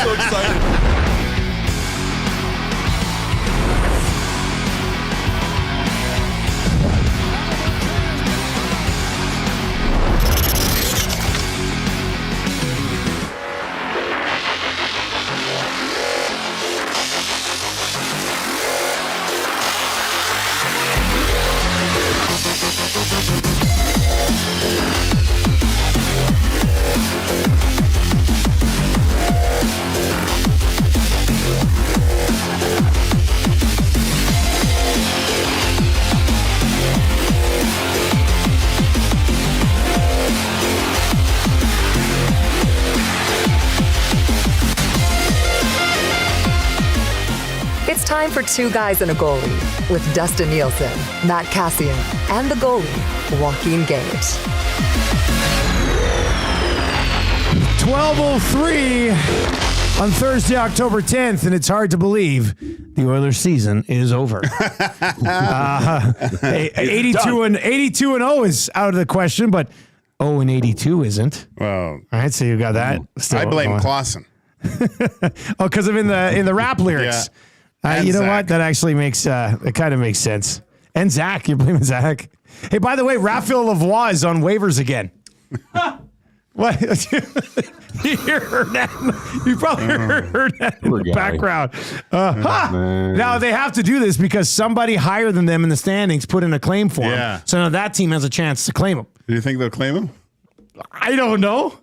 so excited. It's time for Two Guys and a Goalie with Dustin Nielson, Matt Kassian, and the goalie, Joaquin Gage. 12:03 on Thursday, October 10th, and it's hard to believe the Oilers season is over. 82-0 is out of the question, but 0-82 isn't. Well, all right, so you got that. I blame Clausen. Oh, because of in the rap lyrics. Yeah. You know Zach. what? That actually makes it kind of makes sense. And Zach, you're blaming Zach. Hey, by the way, Raphael Lavoie is on waivers again. What? You heard that? You probably heard that in the background. Now they have to do this because somebody higher than them in the standings put in a claim for him. Yeah. So now that team has a chance to claim him. Do you think they'll claim him? I don't know.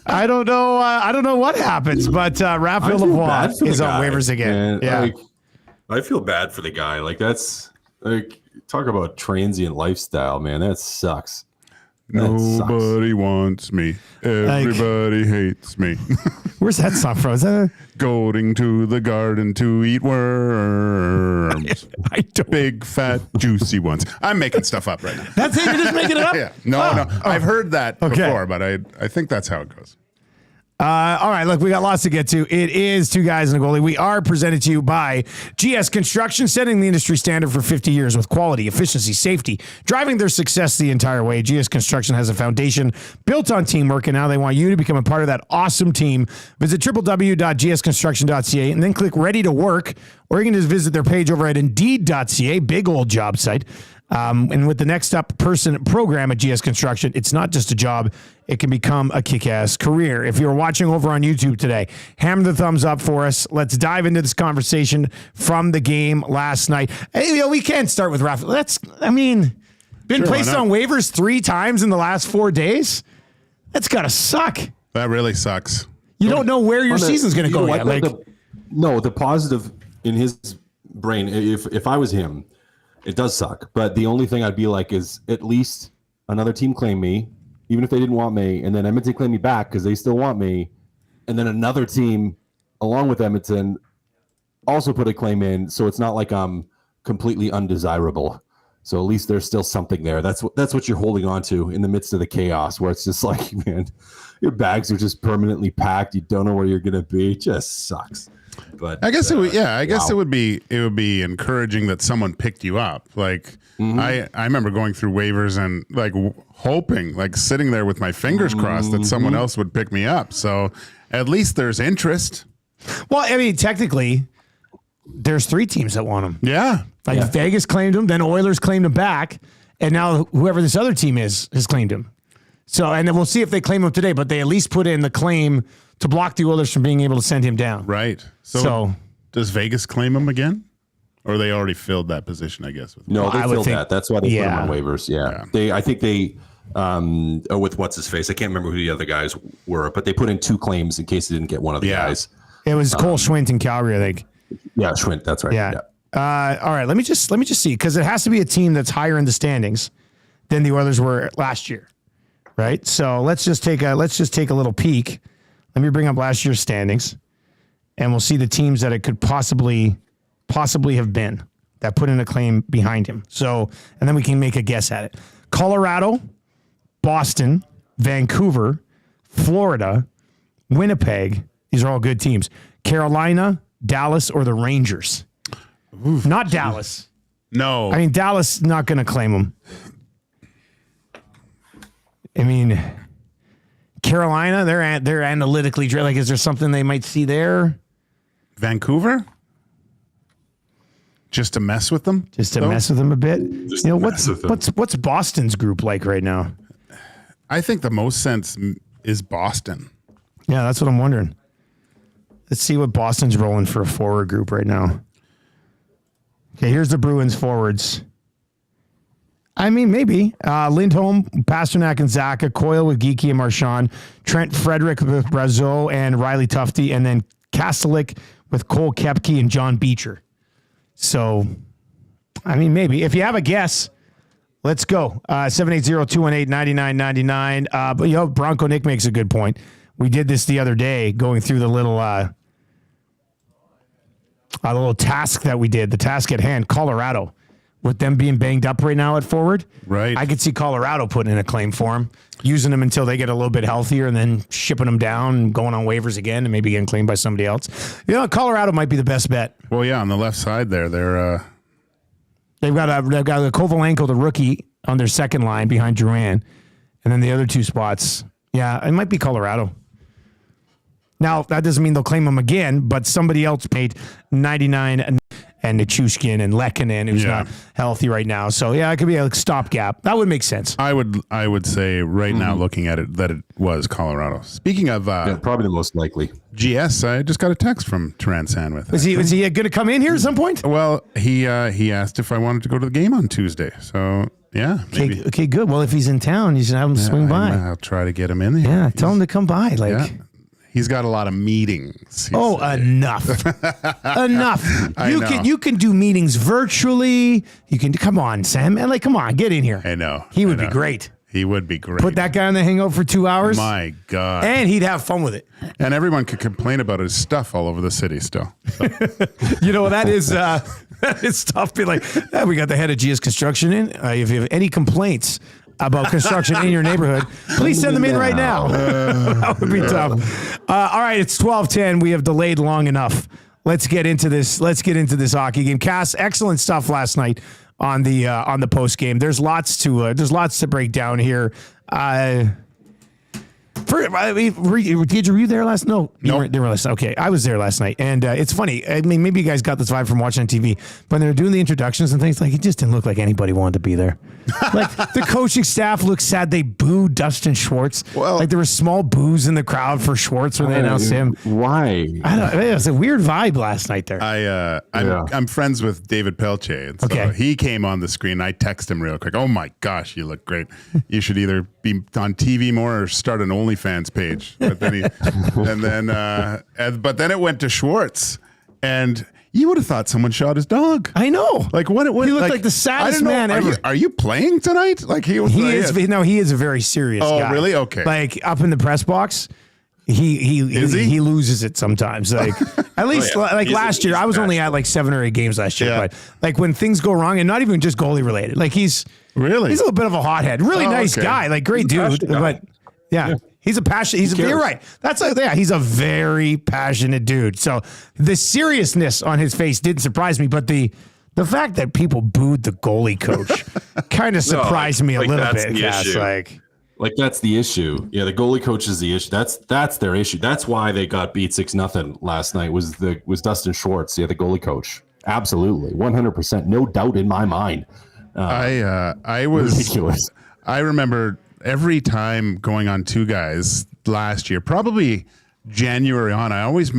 I don't know. I don't know what happens, but Raphael Lavoie is on waivers again. Man. Yeah. Like, I feel bad for the guy. Like, that's like, talk about transient lifestyle, man. That sucks. Nobody wants me. Everybody hates me. Where's that song from? Is that Going to the garden to eat worms. I don't. Big, fat, juicy ones. I'm making stuff up right now. That's it? You're just making it up? Yeah. No. I've heard that before, but I think that's how it goes. All right, look, we got lots to get to. It is Two Guys and a Goalie. We are presented to you by GS Construction, setting the industry standard for 50 years with quality, efficiency, safety, driving their success the entire way. GS Construction has a foundation built on teamwork, and now they want you to become a part of that awesome team. Visit www.gsconstruction.ca and then click Ready to Work, or you can just visit their page over at Indeed.ca, big old job site. And with the Next Up Person program at GS Construction, it's not just a job, it can become a kick-ass career. If you're watching over on YouTube today, hammer the thumbs up for us. Let's dive into this conversation from the game last night. Hey, we can start with Rafa. Been placed on waivers 3 times in the last 4 days? That's got to suck. That really sucks. You don't know where your season's going to go yet. The positive in his brain, if I was him, it does suck, but the only thing I'd be like is at least another team claim me, even if they didn't want me, and then Edmonton claim me back because they still want me, and then another team along with Edmonton also put a claim in, so it's not like I'm completely undesirable. So at least there's still something there. That's what you're holding on to in the midst of the chaos, where it's just like, man, your bags are just permanently packed. You don't know where you're gonna be. It just sucks. But I guess it would be encouraging that someone picked you up. Like I remember going through waivers and like hoping, like sitting there with my fingers crossed that someone else would pick me up. So at least there's interest. Well, I mean, technically, there's 3 teams that want him. Yeah. Vegas claimed him, then Oilers claimed him back, and now whoever this other team is has claimed him. So, and then we'll see if they claim him today, but they at least put in the claim to block the Oilers from being able to send him down. Right. So does Vegas claim him again? Or they already filled that position, I guess. No, they filled that. That's why they put him on waivers. Yeah. I think they with what's his face. I can't remember who the other guys were, but they put in 2 claims in case they didn't get one of the guys. It was Cole Schwint in Calgary, I think. Yeah, Schwint, that's right. Yeah. All right, let me just see, because it has to be a team that's higher in the standings than the Oilers were last year. Right? So let's just take a little peek. Let me bring up last year's standings, and we'll see the teams that it could possibly have been that put in a claim behind him. So, and then we can make a guess at it. Colorado, Boston, Vancouver, Florida, Winnipeg. These are all good teams. Carolina, Dallas, or the Rangers. Oof. Not Dallas. No. I mean, Dallas not going to claim him. I mean, Carolina, they're analytically like. Is there something they might see there? Vancouver, just to mess with them. Just to mess with them a bit. Just You know to mess with them. what's Boston's group like right now? I think the most sense is Boston. Yeah, that's what I'm wondering. Let's see what Boston's rolling for a forward group right now. Okay, here's the Bruins forwards. I mean, maybe. Lindholm, Pasternak and Zaka, Coyle with Geeky and Marchand, Trent Frederick with Brazeau and Riley Tufte, and then Kastelik with Cole Koepke and John Beecher. So, I mean, maybe. If you have a guess, let's go. 780-218-9999. But, Bronco Nick makes a good point. We did this the other day, going through the little task that we did, the task at hand, Colorado. With them being banged up right now at forward, Right. I could see Colorado putting in a claim for him, using them until they get a little bit healthier, and then shipping them down, going on waivers again, and maybe getting claimed by somebody else. Colorado might be the best bet. Well, yeah, on the left side there, They've got a Kovalenko, the rookie, on their second line behind Drouin, and then the other two spots. Yeah, it might be Colorado. Now that doesn't mean they'll claim him again, but somebody else paid 99. And Nichushkin and Lehkonen, who's not healthy right now. So, yeah, it could be a stopgap. That would make sense. I would say right now, looking at it, that it was Colorado. Speaking of probably the most likely. GS, I just got a text from Teran Sandwith. Is he going to come in here at some point? Well, he asked if I wanted to go to the game on Tuesday. So, yeah, maybe. Okay, good. Well, if he's in town, you should have him swing by. I'll try to get him in there. Yeah, tell him to come by. He's got a lot of meetings. Enough. Enough. You can do meetings virtually. You can come on, Sam. And come on, get in here. I know. He would be great. He would be great. Put that guy on the hangout for 2 hours. My God. And he'd have fun with it. And everyone could complain about his stuff all over the city still. So. That is tough. Be like, we got the head of GS Construction in. If you have any complaints about construction in your neighborhood, please send them in right now. That would be tough. All right, it's 12:10. We have delayed long enough. Let's get into this. Let's get into this hockey game. Cass, excellent stuff last night on the post game. There's lots to break down here. Were you there last? No, you weren't there last night. Okay, I was there last night, and it's funny. I mean, maybe you guys got this vibe from watching on TV, but they were doing the introductions and things. It just didn't look like anybody wanted to be there. The coaching staff looked sad. They booed Dustin Schwartz. Well, there was small boos in the crowd for Schwartz when they announced him. Why? I don't know. It was a weird vibe last night there. I'm friends with David Pelche, and so he came on the screen. I texted him real quick. Oh my gosh, you look great. You should either be on TV more or start an OnlyFans page. But then but then it went to Schwartz, and you would have thought someone shot his dog. I know. What? He looked like the saddest man ever. Are you playing tonight? He is a very serious guy. Oh, really? Okay. Up in the press box, he loses it sometimes. At least last year, I was only at 7 or 8 games last year. But when things go wrong, and not even just goalie related, he's a little bit of a hothead. Really nice guy, great dude. But yeah. He's a passionate. You're right. He's a very passionate dude. So the seriousness on his face didn't surprise me, but the fact that people booed the goalie coach kind of surprised me a little bit. That's the issue. Yeah, the goalie coach is the issue. That's their issue. That's why they got beat 6-0 last night. Was Dustin Schwartz? Yeah, the goalie coach. Absolutely, 100%, no doubt in my mind. I was ridiculous. I remember. Every time going on Two Guys last year, probably January on, I always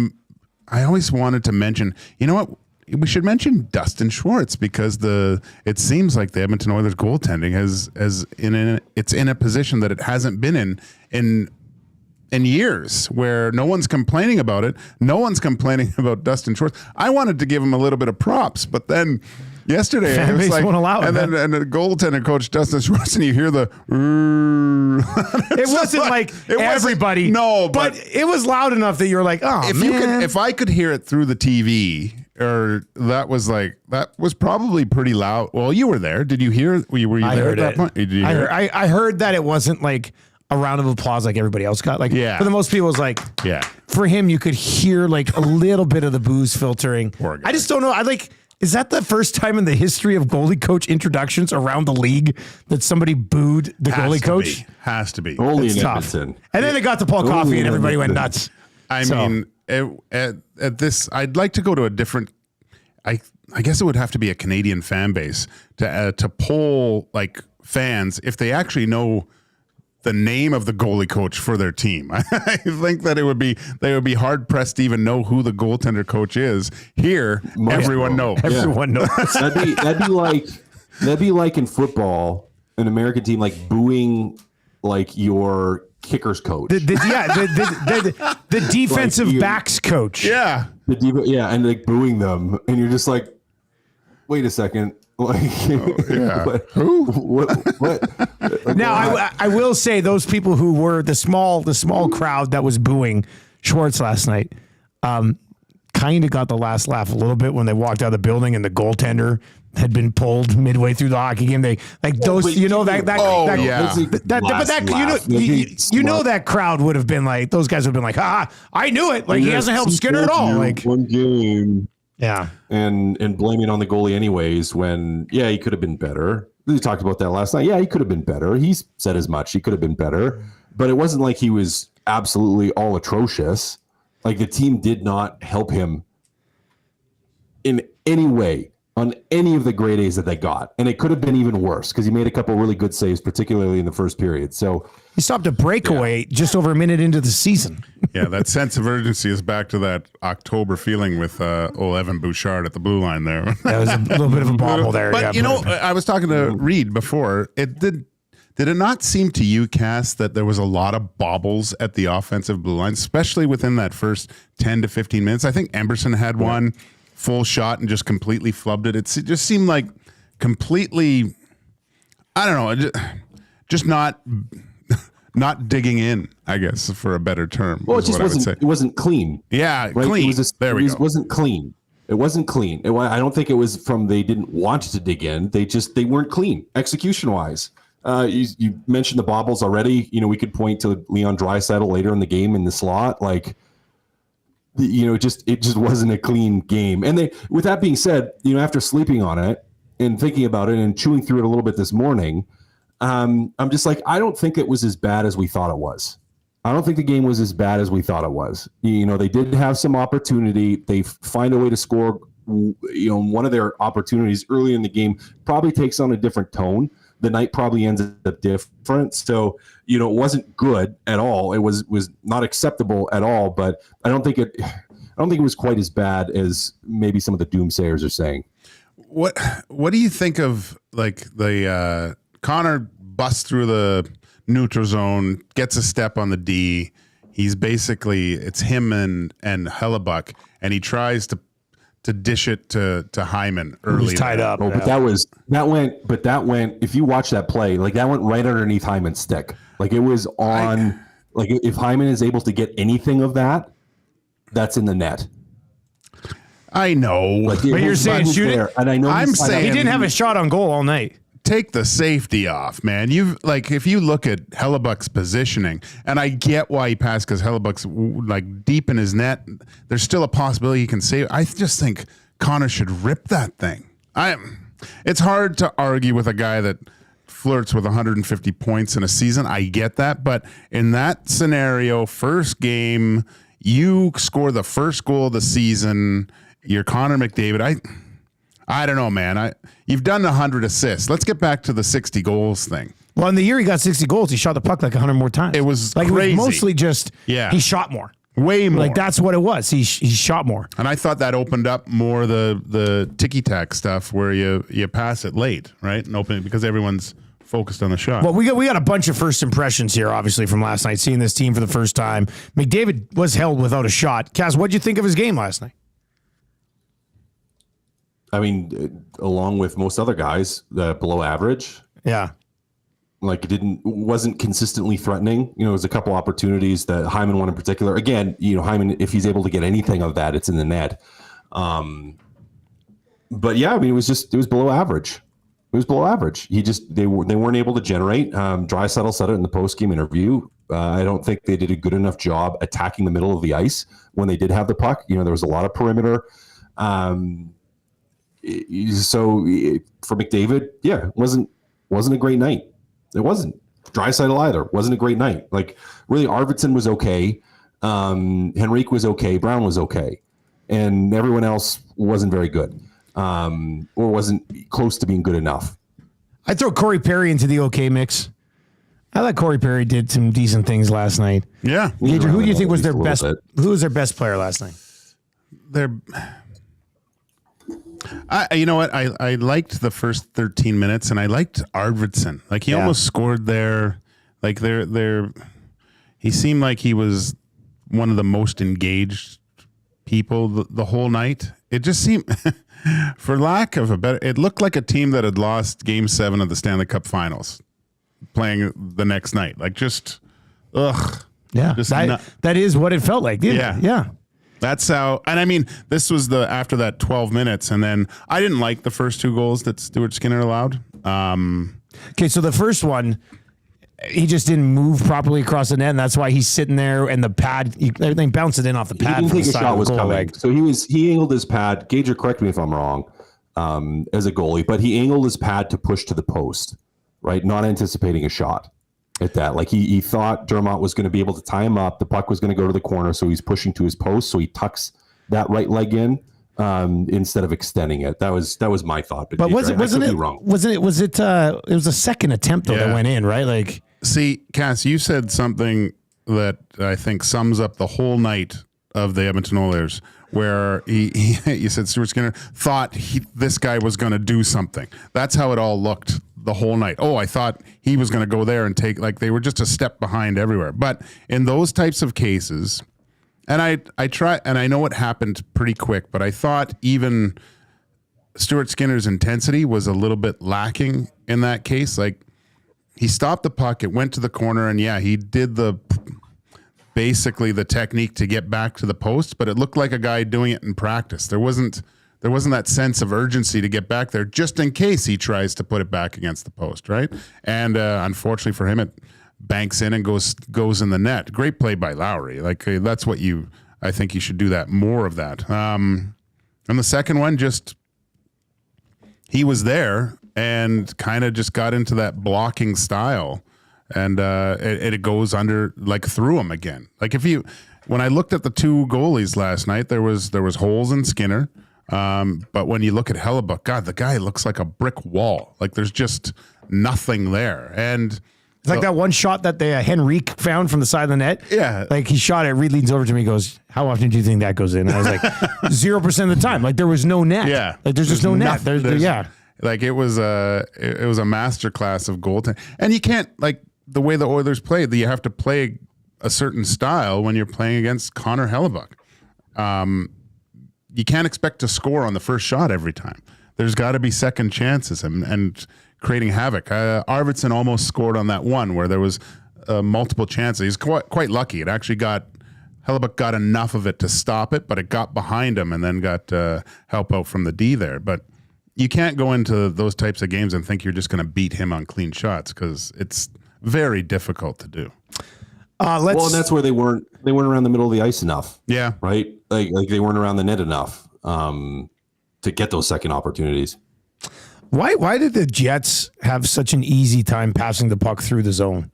wanted to mention, you know what? We should mention Dustin Schwartz because it seems like the Edmonton Oilers goaltending it's in a position that it hasn't been in years, where no one's complaining about it. No one's complaining about Dustin Schwartz. I wanted to give him a little bit of props, but then yesterday, fan base won't allow it, and the goaltender coach Dustin Schwartz, and you hear the. It wasn't everybody. No, but it was loud enough that you were like, "Oh man!" If I could hear it through the TV, that was probably pretty loud. Well, you were there. Did you hear? Were you there at that point? Did you hear it? I heard that it wasn't a round of applause like everybody else got. For the most people, it was for him, you could hear a little bit of the booze filtering. Poor guy. I just don't know. Is that the first time in the history of goalie coach introductions around the league that somebody booed the goalie coach? Has to be. Only It's in tough. Edmonton. And then it got to Paul Only Coffey in and everybody went Edmonton. nuts. I mean, at this, I'd like to go to a different. I guess it would have to be a Canadian fan base to poll like fans if they actually know the name of the goalie coach for their team. I think that they would be hard pressed to even know who the goaltender coach is. Here, everyone knows. Everyone knows. That'd be like in football, an American team like booing like your kickers coach. The defensive Like, backs coach. Yeah. And like booing them, and you're just like, wait a second, like, yeah. Who? What? Like, Now, I will say those people who were the small crowd that was booing Schwartz last night, kind of got the last laugh a little bit when they walked out of the building and the goaltender had been pulled midway through the hockey game. They like those, but you know that you know that crowd would have been like, those guys would have been like, I knew it. Like he hasn't helped Skinner at all. Like one game. Yeah. And blaming on the goalie anyways when, he could have been better. We talked about that last night. Yeah, he could have been better. He said as much. He could have been better. But it wasn't like he was absolutely all atrocious. Like the team did not help him in any way on any of the grade A's that they got. And it could have been even worse because he made a couple really good saves, particularly in the first period. So he stopped a breakaway just over a minute into the season. Yeah, that sense of urgency is back to that October feeling with old Evan Bouchard at the blue line there. That was a little bit of a bobble there. But I was talking to Reed before. Did it not seem to you, Cass, that there was a lot of bobbles at the offensive blue line, especially within that first 10 to 15 minutes? I think Emberson had one full shot and just completely flubbed it. It just seemed like completely, I don't know, just not digging in, I guess, for a better term. Well, it just wasn't clean. Yeah, right? clean. It wasn't clean. It wasn't clean. I don't think it was from they didn't want to dig in. They weren't clean execution wise. You mentioned the bobbles already. We could point to Leon Draisaitl later in the game in the slot. Like, it just wasn't a clean game. And with that being said, after sleeping on it and thinking about it and chewing through it a little bit this morning, I'm just like, I don't think it was as bad as we thought it was. I don't think the game was as bad as we thought it was. They did have some opportunity. They find a way to score. One of their opportunities early in the game probably takes on a different tone. The night probably ends up different. So, it wasn't good at all. It was not acceptable at all, but I don't think it was quite as bad as maybe some of the doomsayers are saying. What do you think of like the Connor busts through the neutral zone, gets a step on the D. He's basically, it's him and Hellebuck, and he tries to dish it to Hyman early. He's tied up. Oh, but that went, if you watch that play, like that went right underneath Hyman's stick. Like it was on, like if Hyman is able to get anything of that, that's in the net. I know. Like, but you're saying shoot it? And I know I'm saying he didn't have a shot on goal all night. Take the safety off, man. If you look at Hellebuck's positioning, and I get why he passed because Hellebuck's like deep in his net, there's still a possibility he can save. I just think Connor should rip that thing. It's hard to argue with a guy that flirts with 150 points in a season. I get that, but in that scenario, first game, you score the first goal of the season. You're Connor McDavid. I don't know, man. You've done 100 assists. Let's get back to the 60 goals thing. Well, in the year he got 60 goals, he shot the puck like 100 more times. It was like crazy. It was mostly just he shot more. Way more. Like that's what it was. He shot more. And I thought that opened up more the ticky-tack stuff where you pass it late, right? And open it because everyone's focused on the shot. Well, we got a bunch of first impressions here, obviously, from last night, seeing this team for the first time. McDavid was held without a shot. Kaz, what'd you think of his game last night? I mean, along with most other guys, below average. Yeah. Like wasn't consistently threatening. There was a couple opportunities that Hyman won in particular. Again, Hyman, if he's able to get anything of that, it's in the net. But yeah, I mean, it was below average. It was below average. They weren't able to generate. Draisaitl said it in the post-game interview. I don't think they did a good enough job attacking the middle of the ice when they did have the puck. There was a lot of perimeter. for McDavid, yeah, it wasn't a great night. It wasn't. Draisaitl either wasn't a great night. Like really, Arvidsson was okay, Henrique was okay, Brown was okay, and everyone else wasn't very good, or wasn't close to being good enough. I throw Corey Perry into the okay mix. I thought Corey Perry did some decent things last night. Yeah. Gage, who do you think was their best? Who was their best player last night? You know what? I liked the first 13 minutes, and I liked Arvidsson. Like he almost scored there. Like he seemed like he was one of the most engaged people the whole night. It just seemed, for lack of a better, it looked like a team that had lost Game 7 of the Stanley Cup Finals, playing the next night. Like just, ugh. Yeah, that is what it felt like. Yeah. That's how, and I mean, this was after that 12 minutes, and then I didn't like the first 2 goals that Stuart Skinner allowed. Okay, so the first one, he just didn't move properly across the net, and that's why he's sitting there, and the pad, everything bounced in off the pad. He didn't think a shot was coming. Leg. So he angled his pad. Gage, correct me if I'm wrong, as a goalie, but he angled his pad to push to the post, right? Not anticipating a shot at that. Like he thought Dermott was going to be able to tie him up. The puck was going to go to the corner, so he's pushing to his post. So he tucks that right leg in instead of extending it. That was my thought. But wasn't it wrong? It was a second attempt though that went in, right? Like, see, Cass, you said something that I think sums up the whole night of the Edmonton Oilers, where you said Stuart Skinner thought this guy was going to do something. That's how it all looked the whole night. Oh, I thought he was going to go there and take, like, they were just a step behind everywhere. But in those types of cases, and I try, and I know it happened pretty quick, but I thought even Stuart Skinner's intensity was a little bit lacking in that case. Like, he stopped the puck, it went to the corner, and yeah, he did basically the technique to get back to the post, but it looked like a guy doing it in practice. There wasn't that sense of urgency to get back there just in case he tries to put it back against the post, right? And unfortunately for him, it banks in and goes in the net. Great play by Lowry. Like, that's what I think you should do that, more of that. And the second one, just he was there and kind of just got into that blocking style, and it goes under, like, through him again. Like, when I looked at the 2 goalies last night, there was holes in Skinner. But when you look at Hellebuck, God, the guy looks like a brick wall. Like, there's just nothing there. And it's like that one shot that the Henrique found from the side of the net. Yeah. Like, he shot it. Reed leans over to me and goes, "How often do you think that goes in?" And I was like, 0% of the time. Like, there was no net. Yeah. Like, there's just no net. Yeah. Like, it was a masterclass of goaltending. And you can't, like, the way the Oilers played, you have to play a certain style when you're playing against Connor Hellebuck. You can't expect to score on the first shot every time. There's got to be second chances and creating havoc. Arvidsson almost scored on that one where there was multiple chances. He's quite lucky. It actually Hellebuck got enough of it to stop it, but it got behind him and then got help out from the D there. But you can't go into those types of games and think you're just going to beat him on clean shots, because it's very difficult to do. Well, and that's where they weren't around the middle of the ice enough. Yeah. Right? Like they weren't around the net enough to get those second opportunities. Why did the Jets have such an easy time passing the puck through the zone?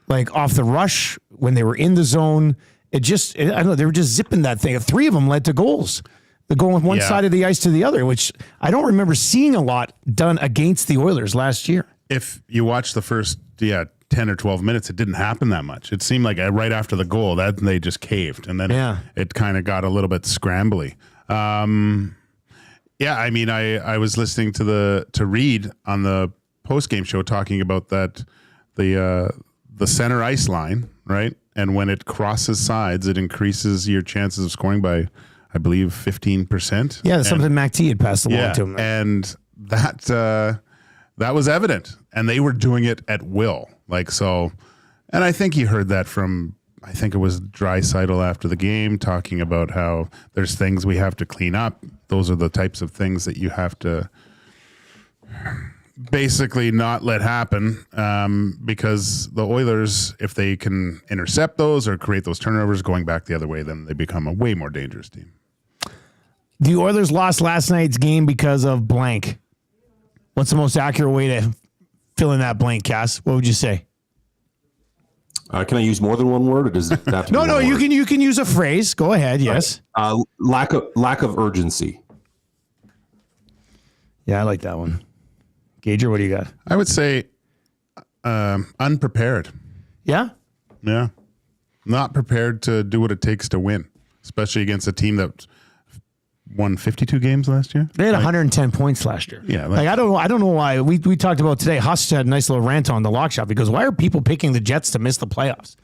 Like, off the rush, when they were in the zone, I don't know, they were just zipping that thing. 3 of them led to goals. They're going one side of the ice to the other, which I don't remember seeing a lot done against the Oilers last year. If you watch the first 10 or 12 minutes, it didn't happen that much. It seemed like right after the goal that they just caved, and then it kind of got a little bit scrambly. I mean, I was listening to Reed on the post-game show talking about that the center ice line, right? And when it crosses sides, it increases your chances of scoring by, I believe, 15%. Yeah, that's something Mac T had passed along to him. And that was evident, and they were doing it at will. Like, so, and I think you heard that from, I think it was Draisaitl after the game, talking about how there's things we have to clean up. Those are the types of things that you have to basically not let happen, because the Oilers, if they can intercept those or create those turnovers going back the other way, then they become a way more dangerous team. The Oilers lost last night's game because of blank. What's the most accurate way to fill in that blank, Cass? What would you say? Can I use more than one word, or does it have to be No, one you word? can use a phrase. Go ahead. Yes. Lack of urgency. Yeah, I like that one. Gager, what do you got? I would say unprepared. Yeah. Yeah. Not prepared to do what it takes to win, especially against a team that won 52 games last year. They had 110 points last year. Yeah, like I don't know why. We talked about today. Huss had a nice little rant on the lock shop because why are people picking the Jets to miss the playoffs?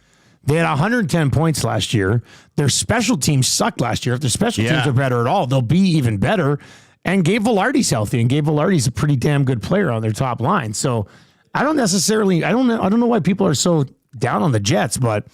They had 110 points last year. Their special teams sucked last year. If their special teams are better at all, they'll be even better. And Gabe Vilardi's healthy, and Gabe Vilardi's a pretty damn good player on their top line. So I don't know why people are so down on the Jets, but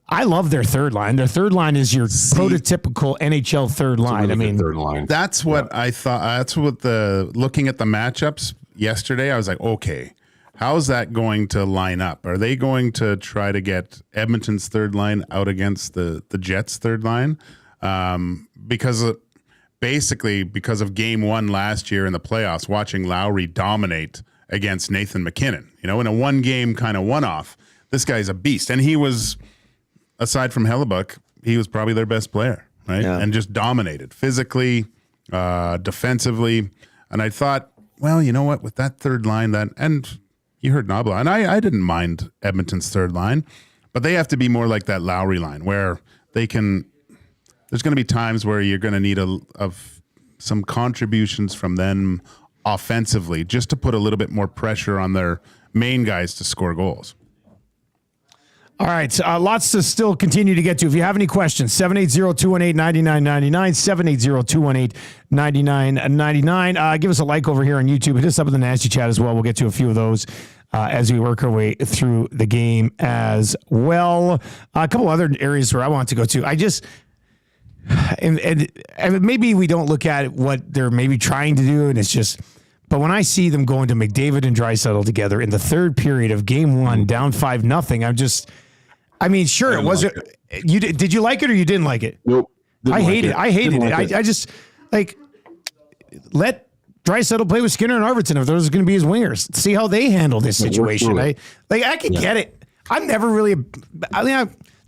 I love their third line. Their third line is your prototypical NHL third line. Really good third line. That's what I thought. That's what looking at the matchups yesterday, I was like, okay, how's that going to line up? Are they going to try to get Edmonton's third line out against the Jets' third line? Because of game one last year in the playoffs, watching Lowry dominate against Nathan McKinnon, in a one game kind of one off, this guy's a beast. And he was, aside from Hellebuck, he was probably their best player, right? Yeah. And just dominated physically, defensively. And I thought, well, you know what, with that third line, and you heard Nabla, and I didn't mind Edmonton's third line, but they have to be more like that Lowry line where there's going to be times where you're going to need some contributions from them offensively just to put a little bit more pressure on their main guys to score goals. All right, lots to still continue to get to. If you have any questions, 780-218-9999, 780-218-9999. Give us a like over here on YouTube. Hit us up in the Nasty Chat as well. We'll get to a few of those as we work our way through the game as well. A couple other areas where I want to go to. And maybe we don't look at what they're maybe trying to do, and it's just... But when I see them going to McDavid and Draisaitl together in the third period of game one, down 5-0, sure, it wasn't. Did you like it or you didn't like it? Nope. I hated it. I just let Draisaitl play with Skinner and Arvidsson if those are going to be his wingers. See how they handle this situation. I can get it. I'm never really.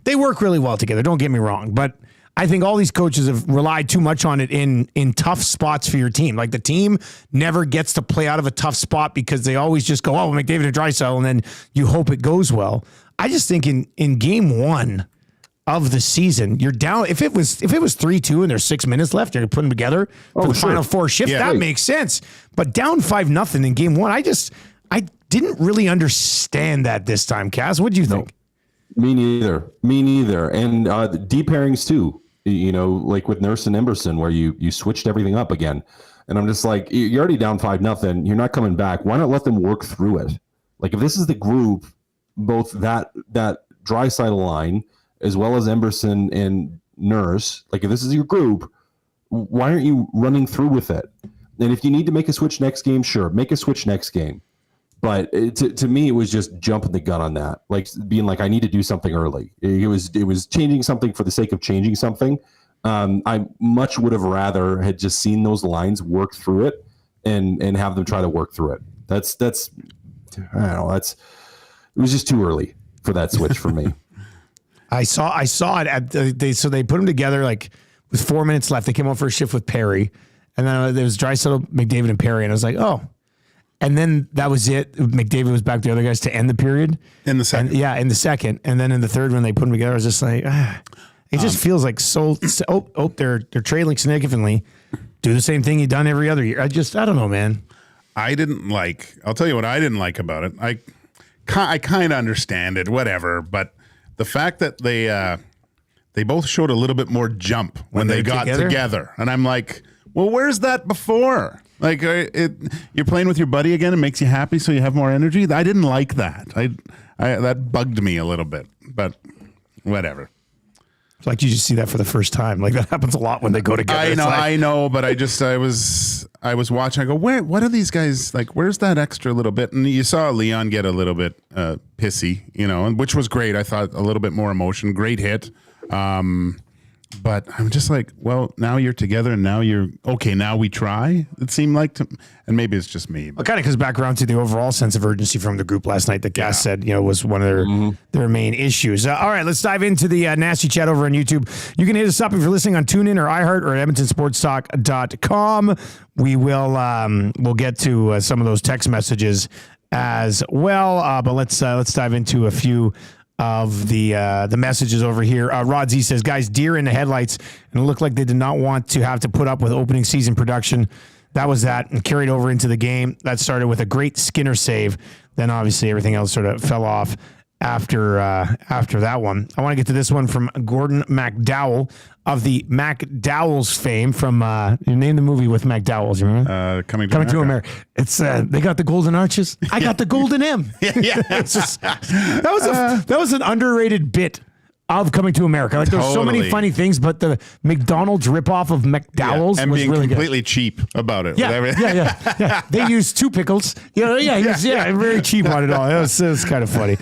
They work really well together. Don't get me wrong, but I think all these coaches have relied too much on it in tough spots for your team. Like the team never gets to play out of a tough spot because they always just go, oh, McDavid and Draisaitl, and then you hope it goes well. I just think in game one of the season, you're down. If it was 3-2 and there's 6 minutes left, and you put them together for the final four shifts, that makes sense. But down 5-0 in game one, I didn't really understand that this time. Cass, what do you think? Me neither. And deep pairings too. Like with Nurse and Emberson, where you switched everything up again. And I'm just like, you're already down 5-0. You're not coming back. Why not let them work through it? Like if this is the group, both that Draisaitl line as well as Emberson and Nurse, like if this is your group, why aren't you running through with it? And if you need to make a switch next game, sure, make a switch next game. But to me, it was just jumping the gun on that, like being like, I need to do something early. It was changing something for the sake of changing something. I much would have rather had just seen those lines work through it and have them try to work through it. That's I don't know. It was just too early for that switch for me. I saw it so they put them together like with 4 minutes left. They came out for a shift with Perry, and then there was Draisaitl, McDavid, and Perry, and I was like, oh. And then that was it. McDavid was back to the other guys to end the period. In the second. In the second. And then in the third, when they put them together, I was just like, it just feels like they're trailing significantly. Do the same thing you've done every other year. I don't know, man. I'll tell you what I didn't like about it. I kind of understand it, whatever. But the fact that they both showed a little bit more jump when they got together. And I'm like, well, where's that before? Like you're playing with your buddy again. It makes you happy, so you have more energy. I didn't like that. That bugged me a little bit, but whatever. It's like you just see that for the first time. Like that happens a lot when they go together. I know, but I was watching. I go, what are these guys like? Where's that extra little bit? And you saw Leon get a little bit pissy, which was great. I thought a little bit more emotion. Great hit. But I'm just like, well, now you're together and now you're okay. Now we try. It seemed like and maybe it's just me. It kind of comes back around to the overall sense of urgency from the group last night that Cass said, was one of their main issues. All right, let's dive into the nasty chat over on YouTube. You can hit us up if you're listening on TuneIn or iHeart or at EdmontonSportsTalk.com. We will we'll get to some of those text messages as well. But let's dive into a few of the messages over here. Rod Z says, guys, deer in the headlights, and it looked like they did not want to have to put up with opening season production. That was that, and carried over into the game. That started with a great Skinner save. Then obviously everything else sort of fell off after that one. I want to get to this one from Gordon McDowell of the McDowell's fame from you named the movie with McDowell's, you remember? Coming to America. It's they got the golden arches. I got the golden M. It's just, that was an underrated bit of Coming to America. Like there's so many funny things, but the McDonald's ripoff of McDowell's and was being really completely good. cheap about it. Yeah. They used 2 pickles. Very cheap on it all. It was kind of funny.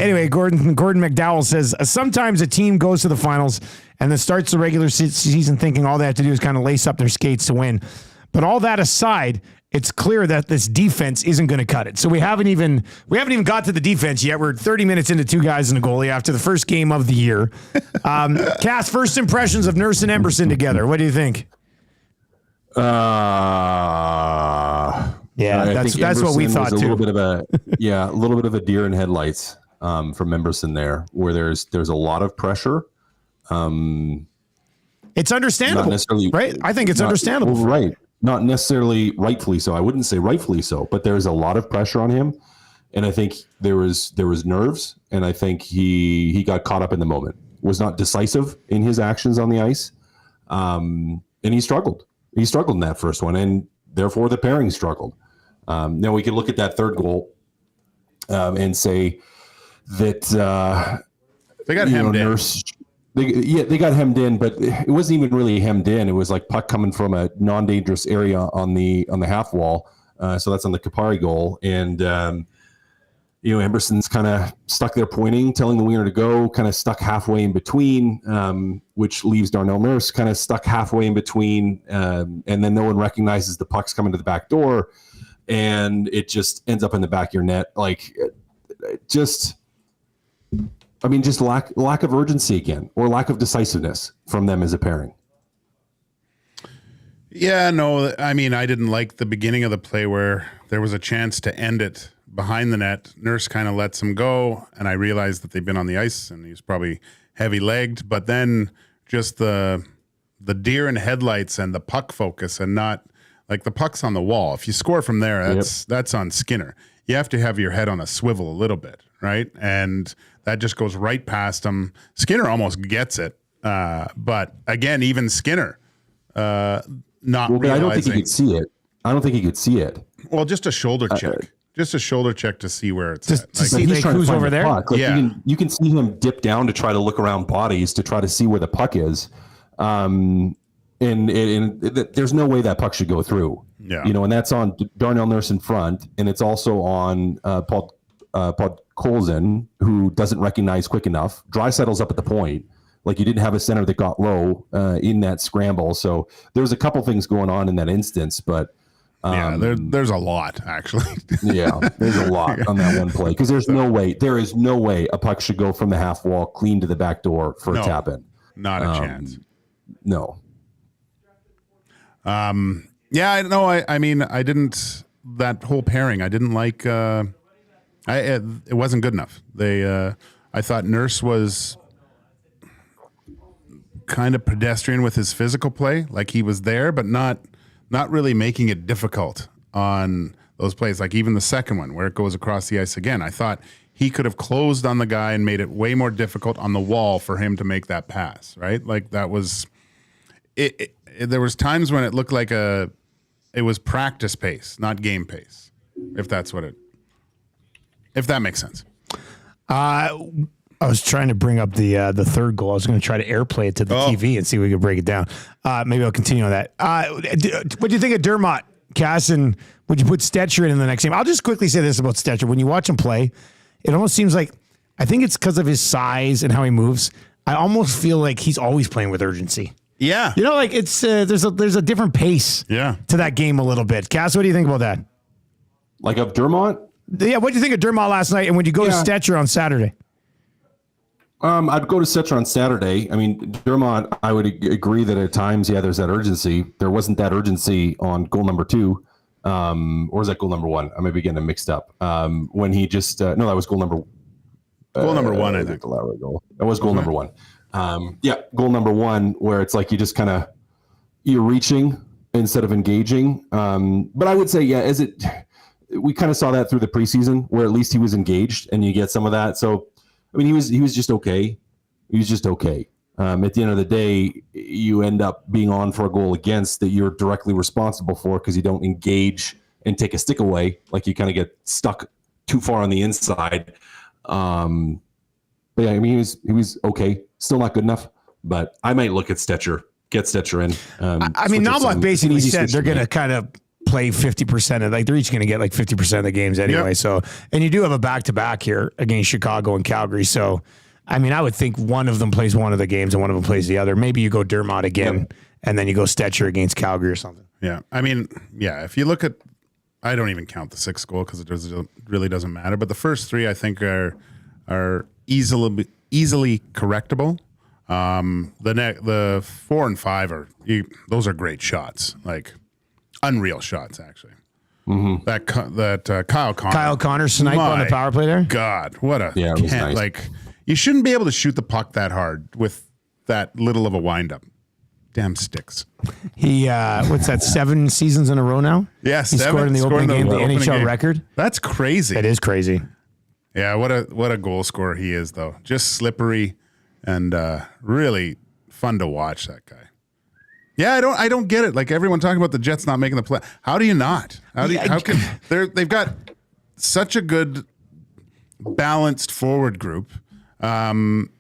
Anyway, Gordon McDowell says, sometimes a team goes to the finals and then starts the regular season thinking all they have to do is kind of lace up their skates to win. But all that aside, it's clear that this defense isn't going to cut it. So we haven't even got to the defense yet. We're 30 minutes into 2 guys and a goalie after the first game of the year. Cass, first impressions of Nurse and Emberson together. What do you think? I that's think what we Emberson thought was too. a little bit of a deer in headlights from Emberson there, where there's a lot of pressure. It's understandable, not necessarily right? I think it's understandable. Well, right. Not necessarily rightfully so. I wouldn't say rightfully so, but there's a lot of pressure on him. And I think there was nerves, and I think he got caught up in the moment. Was not decisive in his actions on the ice. And he struggled. He struggled in that first one, and therefore the pairing struggled. Now we can look at that third goal and say that they got hemmed in. They got hemmed in, but it wasn't even really hemmed in. It was like puck coming from a non-dangerous area on the half wall. So that's on the Kapari goal. And, Emberson's kind of stuck there pointing, telling the winger to go, kind of stuck halfway in between, which leaves Darnell Nurse kind of stuck halfway in between. And then no one recognizes the puck's coming to the back door, and it just ends up in the back of your net. Just lack of urgency again, or lack of decisiveness from them as a pairing. Yeah, no, I mean, I didn't like the beginning of the play where there was a chance to end it behind the net. Nurse kind of lets him go, and I realized that they've been on the ice, and he's probably heavy-legged. But then just the deer in headlights and the puck focus, and not like the puck's on the wall. If you score from there, that's on Skinner. You have to have your head on a swivel a little bit, right? And that just goes right past him. Skinner almost gets it, but again, even Skinner not realizing. I don't think he could see it. Well, just a shoulder check. Just a shoulder check to see where it's at. To see who's over there. You can see him dip down to try to look around bodies to try to see where the puck is. And there's no way that puck should go through. Yeah. And that's on Darnell Nurse in front, and it's also on Paul Colson, who doesn't recognize quick enough. Draisaitl's up at the point. Like, you didn't have a center that got low in that scramble. So there's a couple things going on in that instance, but there's a lot, actually. There's a lot on that one play, because there is no way a puck should go from the half wall clean to the back door for a tap in. Not a chance. No. I know. I mean, I didn't, that whole pairing, I didn't like, it wasn't good enough. I thought Nurse was kind of pedestrian with his physical play. Like, he was there, but not really making it difficult on those plays. Like even the second one where it goes across the ice again, I thought he could have closed on the guy and made it way more difficult on the wall for him to make that pass, right? Like, that was it. There was times when it looked like it was practice pace, not game pace, if that makes sense. I was trying to bring up the third goal. I was going to try to airplay it to the TV and see if we could break it down. Maybe I'll continue on that. What do you think of Dermott, Cass, and would you put Stetcher in the next game? I'll just quickly say this about Stetcher. When you watch him play, it almost seems like, I think it's because of his size and how he moves. I almost feel like he's always playing with urgency. Yeah. You know, like it's there's a different pace Yeah. to that game a little bit. Cass, what do you think about that? Like of Dermott? Yeah, what do you think of Dermott last night? And when you go to Stetcher on Saturday? I'd go to Stetcher on Saturday. I mean, Dermott, I would agree that at times, there's that urgency. There wasn't that urgency on goal number 2. Or was that goal number 1? I may be getting them mixed up. When he just no, that was goal number 1, I think. The Lowry goal. That was goal number 1. Goal number 1, where it's like you just kind of you're reaching instead of engaging. But I would say, we kind of saw that through the preseason, where at least he was engaged, and you get some of that. So, I mean, he was just okay. He was just okay. At the end of the day, you end up being on for a goal against that you're directly responsible for because you don't engage and take a stick away. Like you kind of get stuck too far on the inside. But yeah, I mean, he was okay. Still not good enough, but I might look at Stetcher, get Stetcher in. I mean, Knobloch basically said they're going to kind of play 50% of, like, they're each going to get like 50% of the games anyway. Yep. So, and you do have a back-to-back here against Chicago and Calgary. So, I mean, I would think one of them plays one of the games and one of them plays the other. Maybe you go Dermott again, and then you go Stetcher against Calgary or something. Yeah. I mean, if you look at, I don't even count the 6th goal because it really doesn't matter. But the first 3, I think, are easily correctable. The 4 and 5 those are great shots, like unreal shots, actually. Mm-hmm. That Kyle Connor snipe on the power play there. God, what a it was nice. Like, you shouldn't be able to shoot the puck that hard with that little of a windup. Damn sticks. He what's that? 7 seasons in a row now. Yeah, he scored in the opening game, the NHL record. That's crazy. It is crazy. Yeah, what a goal scorer he is, though. Just slippery and really fun to watch, that guy. Yeah, I don't get it. Like, everyone talking about the Jets not making the play. How do you not? How can they've got such a good balanced forward group. Their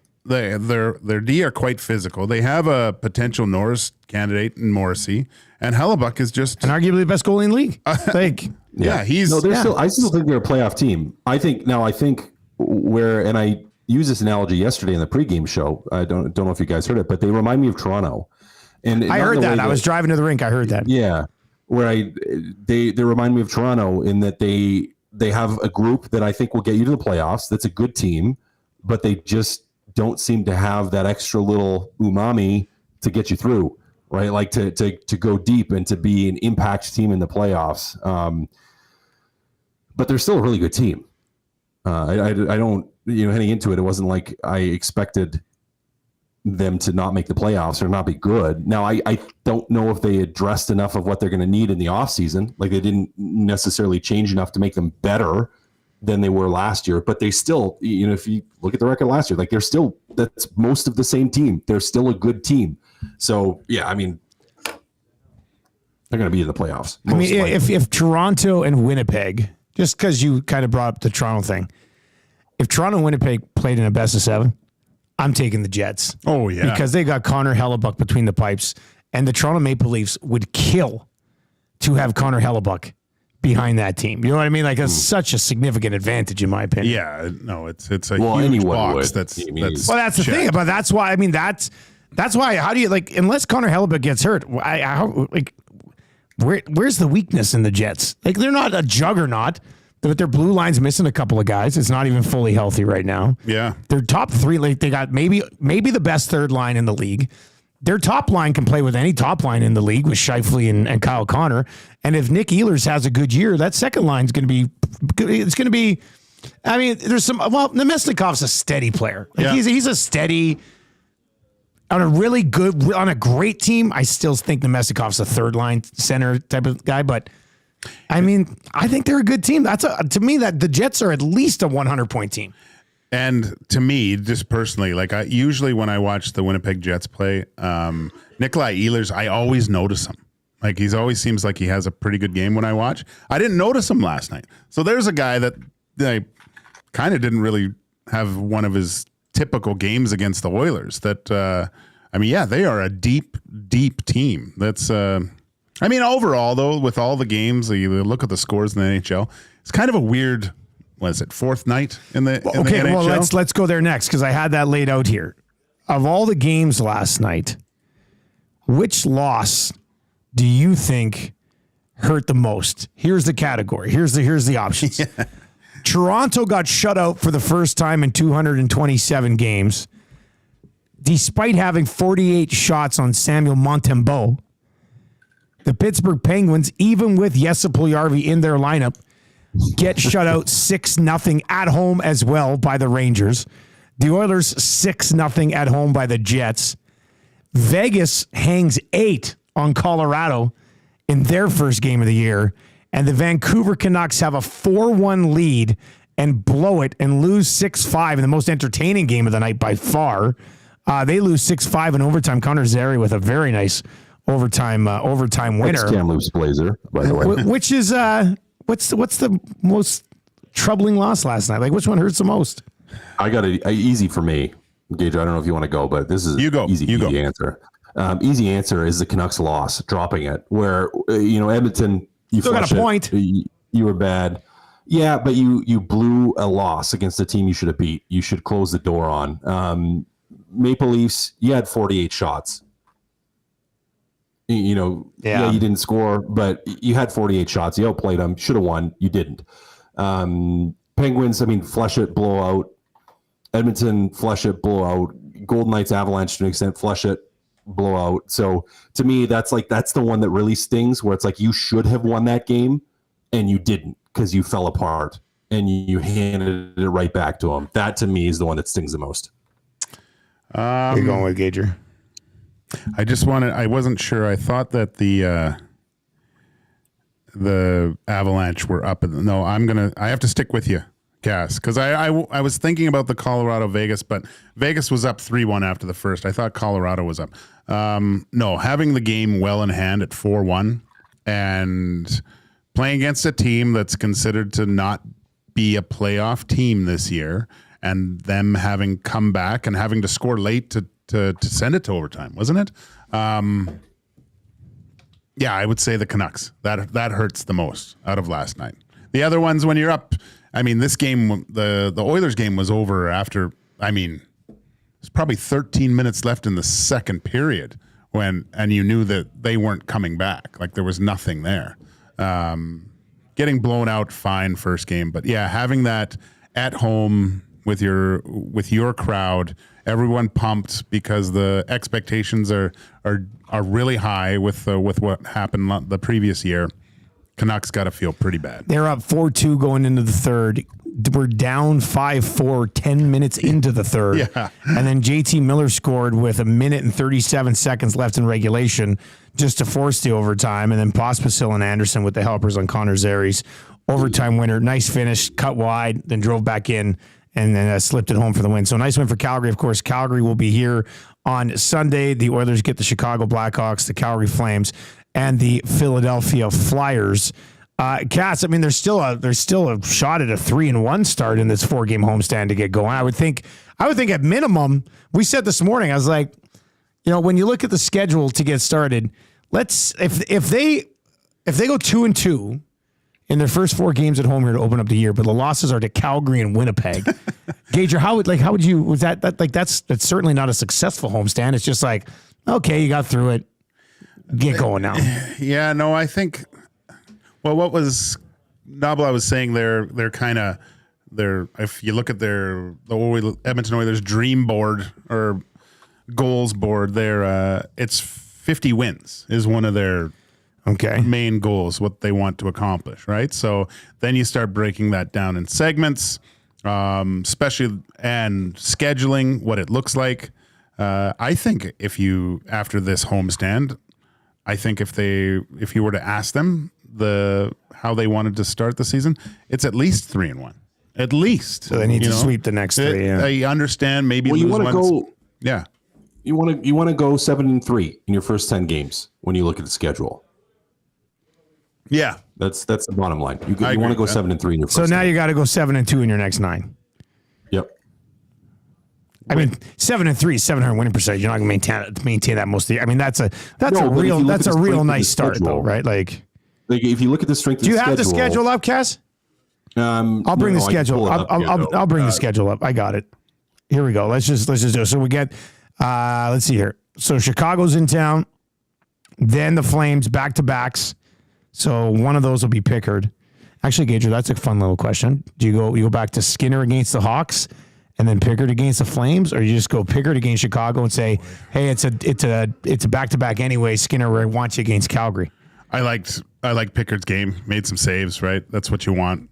D are quite physical. They have a potential Norris candidate in Morrissey, and Hellebuck is just and arguably the best goalie in the league. Like, he's still. I still think they're a playoff team. I think and I used this analogy yesterday in the pregame show. I don't know if you guys heard it, but they remind me of Toronto. And I heard that. I was driving to the rink. I heard that. Yeah, where they remind me of Toronto in that they have a group that I think will get you to the playoffs. That's a good team, but they just don't seem to have that extra little umami to get you through, right? Like to go deep and to be an impact team in the playoffs. But they're still a really good team. I don't, heading into it, it wasn't like I expected them to not make the playoffs or not be good. Now, I don't know if they addressed enough of what they're going to need in the offseason. Like, they didn't necessarily change enough to make them better than they were last year, but they still, if you look at the record last year, like, that's most of the same team. They're still a good team. So, yeah, I mean, they're going to be in the playoffs. I mean, if Toronto and Winnipeg, just because you kind of brought up the Toronto thing, if Toronto and Winnipeg played in a best of 7, I'm taking the Jets. Oh, yeah. Because they got Connor Hellebuck between the pipes, and the Toronto Maple Leafs would kill to have Connor Hellebuck behind that team. You know what I mean? Like, it's such a significant advantage, in my opinion. Yeah, no, it's a huge box. That's well, that's the thing. But that's why. I mean, that's why. How do you, like, unless Connor Hellebuck gets hurt? Where's the weakness in the Jets? Like, they're not a juggernaut. But their blue line's missing a couple of guys. It's not even fully healthy right now. Yeah. Their top 3, like, they got maybe the best third line in the league. Their top line can play with any top line in the league with Scheifele and Kyle Connor. And if Nick Ehlers has a good year, that second line's going to be good. It's going to be, I mean, there's some, Nemesnikov's a steady player. Like, he's a steady, on a great team. I still think Nemesnikov's a third line center type of guy, but I mean, I think they're a good team. To me, that the Jets are at least a 100-point team. And to me, just personally, like, usually when I watch the Winnipeg Jets play, Nikolai Ehlers, I always notice him. Like, he always seems like he has a pretty good game when I watch. I didn't notice him last night. So there's a guy that I kind of didn't really have one of his typical games against the Oilers. That they are a deep, deep team. That's overall, though, with all the games, you look at the scores in the NHL, it's kind of a weird, what is it, 4th night in the NHL? Well, let's go there next, because I had that laid out here. of all the games last night, which loss do you think hurt the most? Here's the category. Here's the options. Yeah. Toronto got shut out for the first time in 227 games, despite having 48 shots on Samuel Montembeault. The Pittsburgh Penguins, even with Jesse Puljujarvi in their lineup, get shut out 6-0 at home as well by the Rangers. The Oilers 6-0 at home by the Jets. Vegas hangs 8 on Colorado in their first game of the year. And the Vancouver Canucks have a 4-1 lead and blow it and lose 6-5 in the most entertaining game of the night by far. They lose 6-5 in overtime. Connor Zary with a very nice overtime winner. Kamloops Blazer, by the way. Which is what's the most troubling loss last night? Like, which one hurts the most? I got it easy for me, Gage. I don't know if you want to go, but this is easy answer. Easy answer is the Canucks loss, dropping it. Where Edmonton, you still got a point. You were bad, yeah, but you blew a loss against a team you should have beat. You should close the door on. Maple Leafs, you had 48 shots. Yeah, you didn't score, but you had 48 shots. You outplayed them. Should have won. You didn't. Penguins, flush it, blowout. Edmonton, flush it, blowout. Golden Knights, Avalanche to an extent, flush it, blowout. So to me, that's the one that really stings, where it's like you should have won that game and you didn't because you fell apart and you handed it right back to them. That to me is the one that stings the most. You're going with Gager. I wasn't sure. I thought that the Avalanche were up. I have to stick with you, Cass, because I was thinking about the Colorado Vegas, but Vegas was up 3-1 after the first. I thought Colorado was up. No, having the game well in hand at 4-1 and playing against a team that's considered to not be a playoff team this year, and them having come back and having to score late to send it to overtime, wasn't it? Yeah, I would say the Canucks. That hurts the most out of last night. The other ones, when you're up, this game, the Oilers game was over after, there's probably 13 minutes left in the second period and you knew that they weren't coming back. Like there was nothing there. Getting blown out, fine, first game. But yeah, having that at home with your crowd, everyone pumped because the expectations are really high with what happened the previous year. Canucks got to feel pretty bad. They're up 4-2 going into the third. We're down 5-4 10 minutes into the third. Yeah. And then JT Miller scored with 1 minute and 37 seconds left in regulation just to force the overtime. And then Pospisil and Anderson with the helpers on Connor Zary's overtime winner. Nice finish, cut wide, then drove back in and then slipped it home for the win. So nice win for Calgary. Of course, Calgary will be here on Sunday. The Oilers get the Chicago Blackhawks, the Calgary Flames, and the Philadelphia Flyers. Cass, there's still a shot at a 3-1 start in this 4-game homestand to get going. I would think at minimum, we said this morning, I was like, when you look at the schedule to get started, if they go 2-2 in their first 4 games at home here to open up the year, but the losses are to Calgary and Winnipeg. Gager, that's certainly not a successful homestand. It's just like, okay, you got through it. Get going now. Yeah, no, I think, what was Nabla was saying, they're if you look at the Edmonton Oilers dream board or goals board, it's 50 wins is one of their main goals, what they want to accomplish, right? So then you start breaking that down in segments, especially and scheduling what it looks like. I think after this homestand, I think if you were to ask them how they wanted to start the season, it's at least 3-1. At least. So they need to sweep the next 3. Yeah. I understand. Maybe you want to go. Yeah. You want to go 7-3 in your first 10 games when you look at the schedule. Yeah, that's the bottom line. You want to go 7-3 in your first. So now you got to go 7-2 in your next 9. Yep. 7-3 is 700 winning percentage. You're not going to maintain that most of the year. That's a real nice start though, right? Like if you look at the strength. Do you have the schedule up, Cass? I'll bring the schedule. I'll bring the schedule up. I got it. Here we go. Let's just do it. So we get Let's see here. So Chicago's in town. Then the Flames back-to-backs. So one of those will be Pickard. Actually, Gager, that's a fun little question. Do you go back to Skinner against the Hawks and then Pickard against the Flames, or you just go Pickard against Chicago and say, hey, it's a back-to-back anyway. Skinner wants you against Calgary. I liked Pickard's game. Made some saves, right? That's what you want.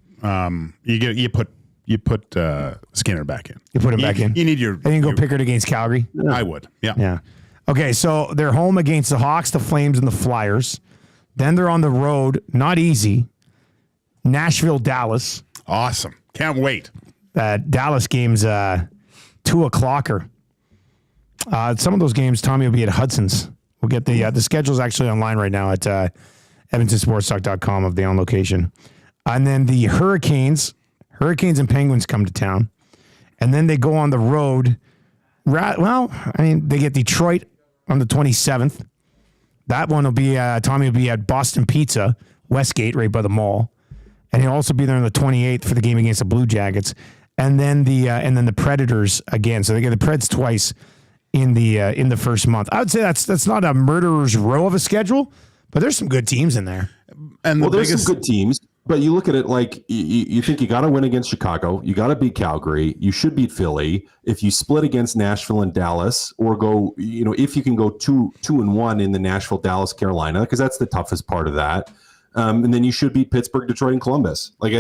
You put Skinner back in. You put him back in. You need your. And you go Pickard against Calgary. I would. Yeah. Yeah. Okay, so they're home against the Hawks, the Flames, and the Flyers. Then they're on the road. Not easy. Nashville, Dallas. Awesome. Can't wait. That Dallas game's 2:00. Some of those games, Tommy, will be at Hudson's. We'll get the schedule's actually online right now at EdmontonSportsTalk.com of the on location. And then the Hurricanes and Penguins come to town. And then they go on the road. They get Detroit on the 27th. That one will be, Tommy will be at Boston Pizza, Westgate, right by the mall. And he'll also be there on the 28th for the game against the Blue Jackets. And then the Predators again. So they get the Preds twice in the first month. I would say that's not a murderer's row of a schedule, but there's some good teams in there. And there's some good teams, but you look at it like you think you got to win against Chicago, you got to beat Calgary, you should beat Philly. If you split against Nashville and Dallas, or go, if you can go 2-1 in the Nashville, Dallas, Carolina, because that's the toughest part of that, and then you should beat Pittsburgh, Detroit, and Columbus. Like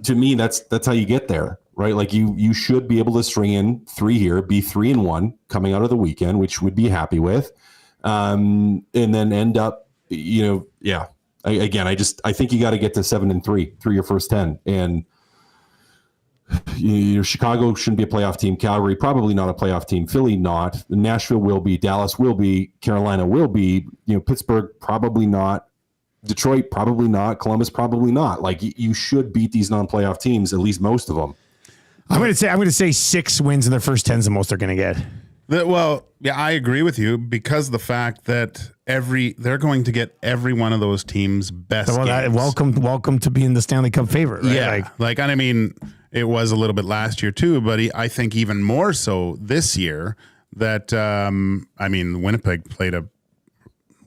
to me, that's how you get there. Right, like you should be able to string in 3 here, be 3-1 coming out of the weekend, which would be happy with, and then end up, I think you got to get to 7-3 through your first 10, and Chicago shouldn't be a playoff team. Calgary probably not a playoff team. Philly not. Nashville will be. Dallas will be. Carolina will be. Pittsburgh probably not. Detroit probably not. Columbus probably not. Like you should beat these non-playoff teams, at least most of them. I'm going to say 6 wins in their first 10 is the most they're going to get. I agree with you because of the fact that they're going to get every one of those teams' best games. Welcome to being the Stanley Cup favorite. Right? Yeah, and I mean, it was a little bit last year too, but I think even more so this year that Winnipeg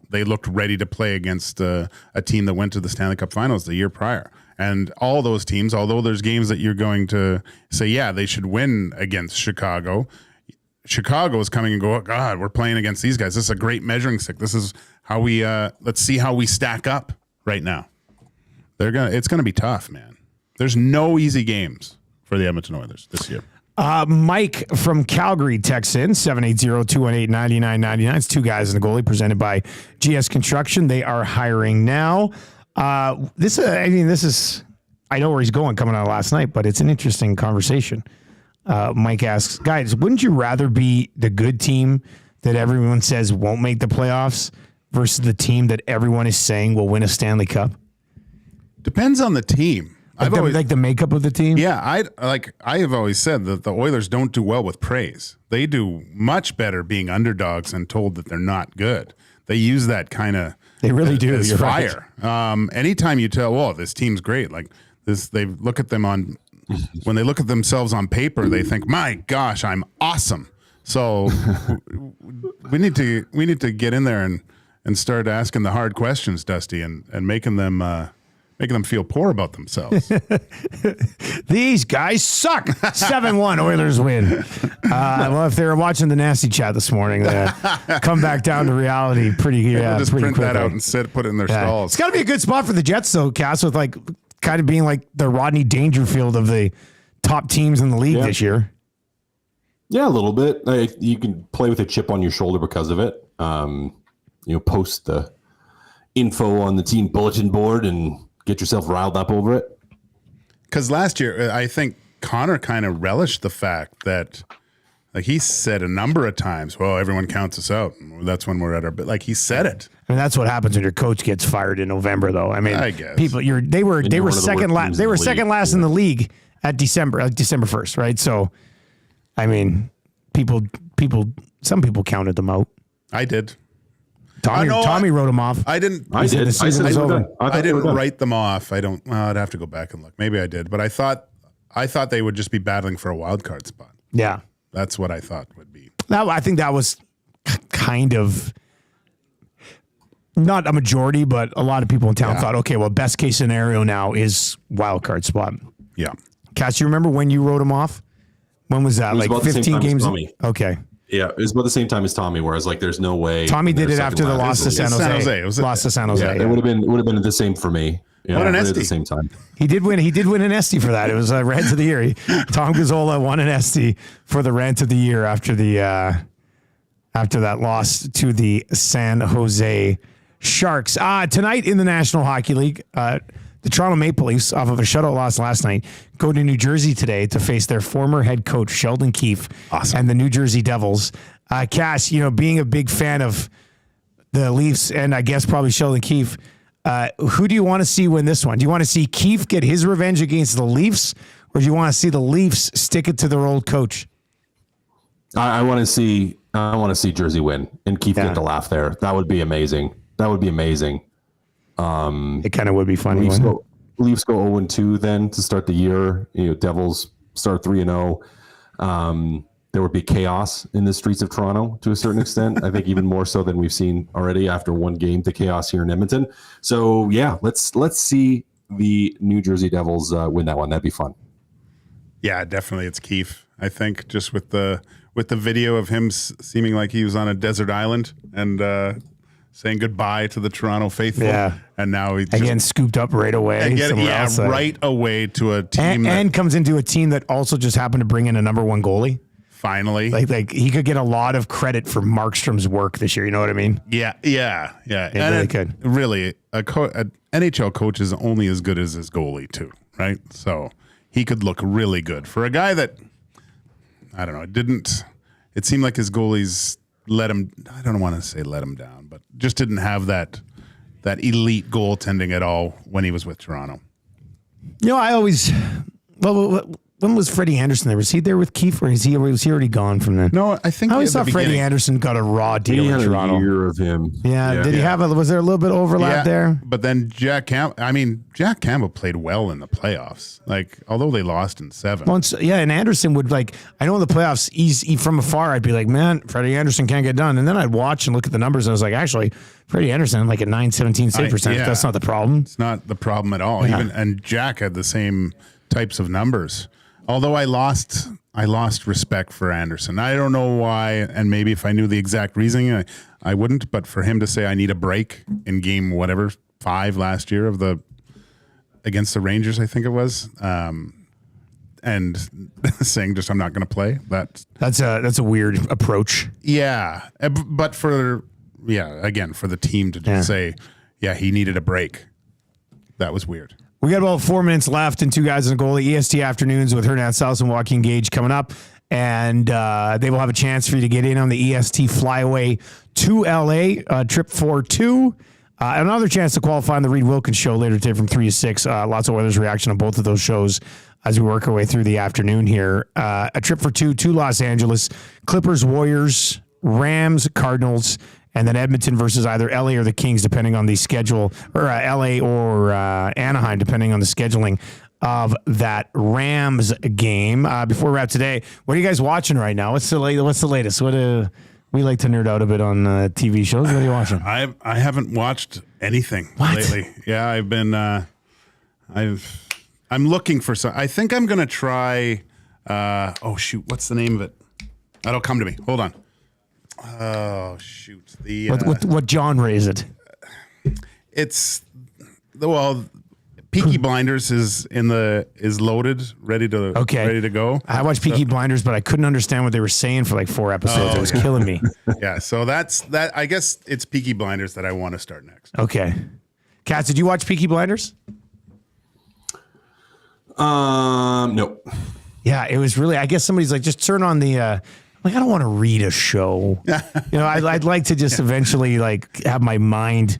they looked ready to play against a team that went to the Stanley Cup Finals the year prior. And all those teams, although there's games that you're going to say, yeah, they should win against Chicago. Chicago is coming and go, oh, God, we're playing against these guys. This is a great measuring stick. This is how let's see how we stack up right now. It's gonna be tough, man. There's no easy games for the Edmonton Oilers this year. Mike from Calgary texts in 780-218-9999. It's Two Guys and a Goalie, presented by GS Construction. They are hiring now. This is I know where he's going coming out last night, but it's an interesting conversation. Mike asks, guys, wouldn't you rather be the good team that everyone says won't make the playoffs versus the team that everyone is saying will win a Stanley Cup? Depends on the team. Like the makeup of the team? Yeah, I have always said that the Oilers don't do well with praise. They do much better being underdogs and told that they're not good. They use that kind of they really do. As You're fire. Right. Anytime you tell, "Oh, this team's great," like this, they look at them when they look at themselves on paper, they think, "My gosh, I'm awesome." So we need to get in there and start asking the hard questions, Dusty, and making them feel poor about themselves. These guys suck. 7-1 Oilers win. Well, if they were watching the nasty chat this morning, come back down to reality pretty just pretty print quickly. that out and put it in their stalls. It's got to be a good spot for the Jets, though, Cass, with kind of being like the Rodney Dangerfield of the top teams in the league this year. Yeah, a little bit. You can play with a chip on your shoulder because of it. Post the info on the team bulletin board and get yourself riled up over it. Because last year, I think Connor kind of relished the fact that, like he said a number of times, well, everyone counts us out. That's when we're at our, but like he said it. I mean, that's what happens when your coach gets fired in November, though. I mean, I guess they were second last. They were second last in the league at December 1st, right? So, I mean, some people counted them out. I did. Tommy wrote them off. I didn't. I did. I didn't write them off. I don't. Well, I'd have to go back and look. Maybe I did, but I thought they would just be battling for a wild card spot. Yeah. That's what I thought would be. I think that was kind of not a majority, but a lot of people in town thought, okay, well, best case scenario now is wild card spot. Yeah. Cass, you remember when you wrote him off? When was that? It was Like about the same 15 time as games? Tommy. Okay. Yeah, it was about the same time as Tommy, where I was like, "There's no way." Tommy did it after the loss to San Jose. San Jose. It was lost to San Jose. Yeah, it would have been the same for me. Yeah, What an at Esty. the same time. He did win an Esty for that. It was a rant of the year. Tom Gazzola won an Esty for the rant of the year after that loss to the San Jose Sharks. Tonight in the National Hockey League, the Toronto Maple Leafs, off of a shutout loss last night, go to New Jersey today to face their former head coach, Sheldon Keefe, and the New Jersey Devils. Cass, being a big fan of the Leafs and I guess probably Sheldon Keefe, who do you want to see win this one? Do you want to see Keefe get his revenge against the Leafs, or do you want to see the Leafs stick it to their old coach? I want to see Jersey win and Keefe get to laugh there. That would be amazing. It kind of would be funny. Leafs go 0-2 then to start the year. Devils start 3-0. There would be chaos in the streets of Toronto to a certain extent. I think even more so than we've seen already after one game, the chaos here in Edmonton. So yeah, let's see the New Jersey Devils win that one. That'd be fun. Yeah, definitely. It's Keefe. I think just with the video of him seeming like he was on a desert island and saying goodbye to the Toronto faithful. Yeah. And now he Again, scooped up right away. right away to a team and comes into a team that also just happened to bring in a number one goalie. Finally. Like he could get a lot of credit for Markstrom's work this year. You know what I mean? Yeah. It really could. Really, an NHL coach is only as good as his goalie too, right? So he could look really good for a guy that, I don't know, it seemed like his goalies let him, I don't want to say let him down, but just didn't have that elite goaltending at all when he was with Toronto. I always, when was Freddie Anderson there? Was he there with Keefe, or was he already gone from then? No, I think I always thought Freddie Anderson got a raw deal in Toronto. A year of him. Yeah. Did he have was there a little bit of overlap there? But then Jack Campbell played well in the playoffs. Like, although they lost in 7. Once, and Anderson would I know in the playoffs, he's from afar, I'd be like, man, Freddie Anderson can't get done. And then I'd watch and look at the numbers, and I was like, actually, Freddie Anderson, like a 917 save percentage. That's not the problem. It's not the problem at all. Yeah. And Jack had the same types of numbers. Although I lost respect for Anderson. I don't know why, and maybe if I knew the exact reasoning, I wouldn't. But for him to say I need a break in game 5 last year against the Rangers, I think it was, and saying just I'm not going to play. That's a weird approach. Yeah, but for the team to just say he needed a break, that was weird. We got about 4 minutes left and 2 guys and a goalie. EST Afternoons with Hernan South and Joaquin Gage coming up. And they will have a chance for you to get in on the EST Flyaway to LA, trip 4-2. Another chance to qualify on the Reed Wilkins show later today from 3 to 6. Lots of Weather's reaction on both of those shows as we work our way through the afternoon here. A trip for 2 to Los Angeles, Clippers, Warriors, Rams, Cardinals, and then Edmonton versus either LA or the Kings, depending on the schedule, or LA or Anaheim, depending on the scheduling of that Rams game. Before we wrap today, what are you guys watching right now? What's the latest? What we like to nerd out a bit on TV shows. What are you watching? I haven't watched anything lately. Yeah, I've been. I'm looking for some. I think I'm gonna try. What's the name of it? That'll come to me. Hold on. Oh shoot! What genre is it? It's Peaky Blinders is loaded, ready to go. I watched Peaky Blinders, but I couldn't understand what they were saying for like 4 episodes. It was killing me. Yeah, so that's that. I guess it's Peaky Blinders that I want to start next. Okay, Katz, did you watch Peaky Blinders? Nope. Yeah, it was really. I guess somebody's like, just turn on the. I don't want to read a show. I'd like to just eventually have my mind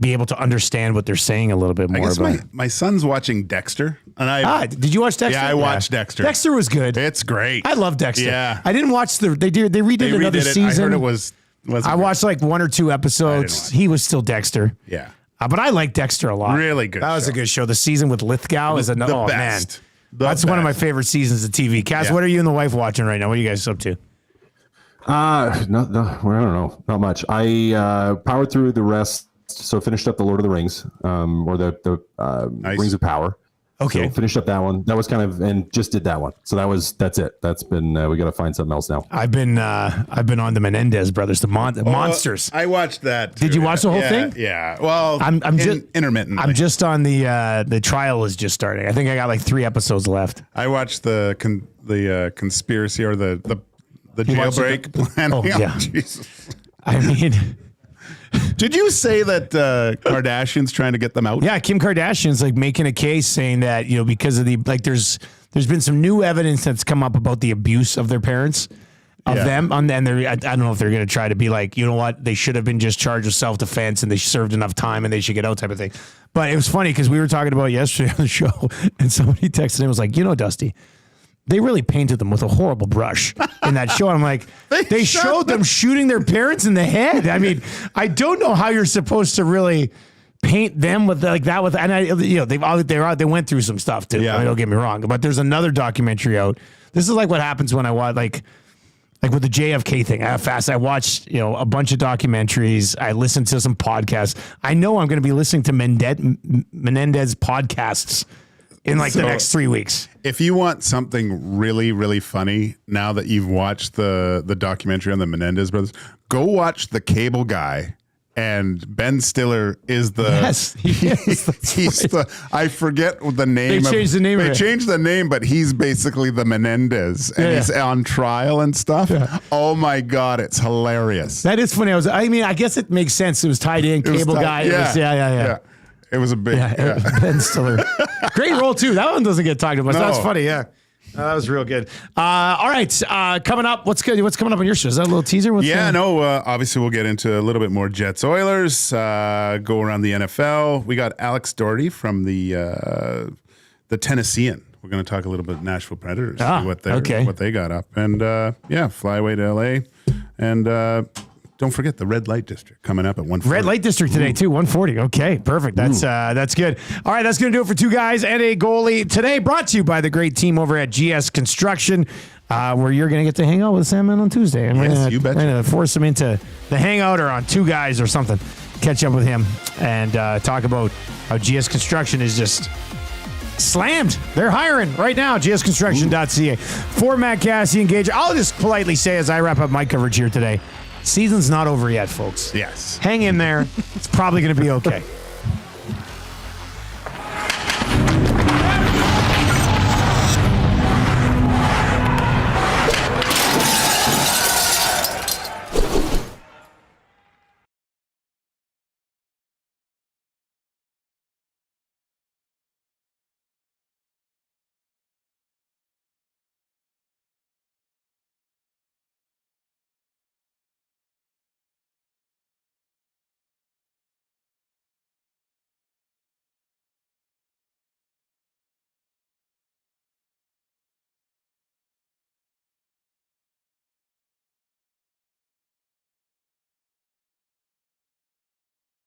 be able to understand what they're saying a little bit more. I guess my son's watching Dexter, and did you watch Dexter? Yeah, I watched Dexter. Dexter was good. It's great. I love Dexter. Yeah, I didn't watch they redid another season. I heard it was. I watched like 1 or 2 episodes. He was still Dexter. Yeah, but I like Dexter a lot. Really good. That was a good show. The season with Lithgow is another best. That's one of my favorite seasons of TV. Cass, what are you and the wife watching right now? What are you guys up to? No, I don't know, not much. I powered through the rest, so finished up the Lord of the Rings, or the Nice. Rings of Power. Okay. So finished up that one. That was and just did that one. So that's it. That's been. We got to find something else now. I've been on the Menendez brothers, the monsters. I watched that. Did you watch the whole thing? Yeah. Well, I'm just intermittently. I'm just on the trial is just starting. I think I got like 3 episodes left. I watched the conspiracy or the watched jailbreak plan. Oh, yeah. Jesus. I mean, Did you say that Kardashian's trying to get them out? yeah, Kim Kardashian's like making a case saying that, because of the there's been some new evidence that's come up about the abuse of their parents. Of them, and I don't know if they're going to try to be like, you know what, they should have been just charged with self-defense and they served enough time and they should get out type of thing. But it was funny because we were talking about yesterday on the show and somebody texted and was like, Dusty, they really painted them with a horrible brush in that show. And I'm like, they showed them shooting their parents in the head. I mean, I don't know how you're supposed to really paint them with like that. They went through some stuff too. Yeah. Don't get me wrong, but there's another documentary out. This is like what happens when I watch like with the JFK thing. I watched, a bunch of documentaries. I listened to some podcasts. I know I'm going to be listening to Menendez podcasts in the next 3 weeks. If you want something really, really funny, now that you've watched the documentary on the Menendez brothers, go watch The Cable Guy. And Ben Stiller is the he's right. I forget the name. They changed the name. They changed the name, but he's basically the Menendez, and he's on trial and stuff. Yeah. Oh my God, it's hilarious. That is funny. I guess it makes sense. It was tied in. Cable Guy. Yeah. It was a big Ben Stiller. Great role too. That one doesn't get talked about. No. That's funny. Yeah. That was real good. All right. Coming up, what's good? What's coming up on your show? Is that a little teaser? Obviously we'll get into a little bit more Jets Oilers, go around the NFL. We got Alex Doherty from the Tennessean. We're going to talk a little bit Nashville Predators, see what they got up. And fly away to LA. And don't forget the red light district coming up at 1:40. Red light district today too, 1:40. Okay, perfect. That's good. All right, that's going to do it for 2 guys and a goalie today. Brought to you by the great team over at GS Construction, where you're going to get to hang out with Sam Man on Tuesday. And you betcha. We're going to force him into the hangout or on 2 guys or something. Catch up with him and talk about how GS Construction is just slammed. They're hiring right now. GSConstruction.ca. For Matt Kassian Gage, I'll just politely say as I wrap up my coverage here today. Season's not over yet, folks. Yes. Hang in there. It's probably going to be okay.